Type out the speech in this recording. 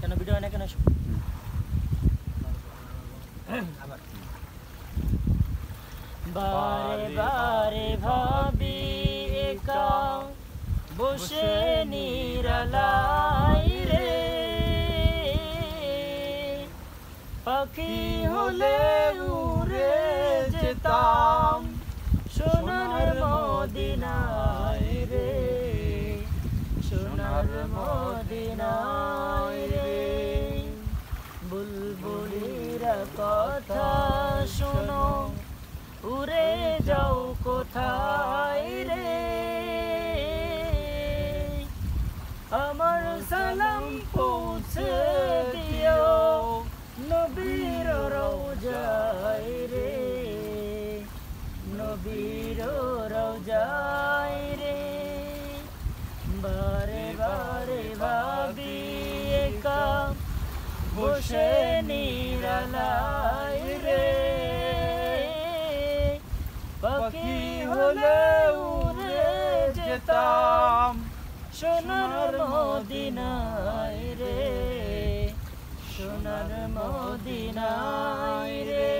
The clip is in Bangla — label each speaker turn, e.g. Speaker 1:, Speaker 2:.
Speaker 1: কেন ভিডিও হয় না কেন? বারে বারে ভাবি একা বসে নিরালাই রে, পাখি হলে উড়ে যেতাম সোনার মদিনায় রে, সোনার মদিনায় রে। বুলবুলিরা কথা শোনো, উড়ে যাও কোথায় রে, আমার সালাম পৌঁছে দিও নবীর রওজায় রে, নবীর রওজায় রে। বারে বারে ভাবি একা বসে নিরালাই রে, পাখি হলে উড়ে যেতাম সোনার মদিনায় রে, সোনার মদিনায় রে।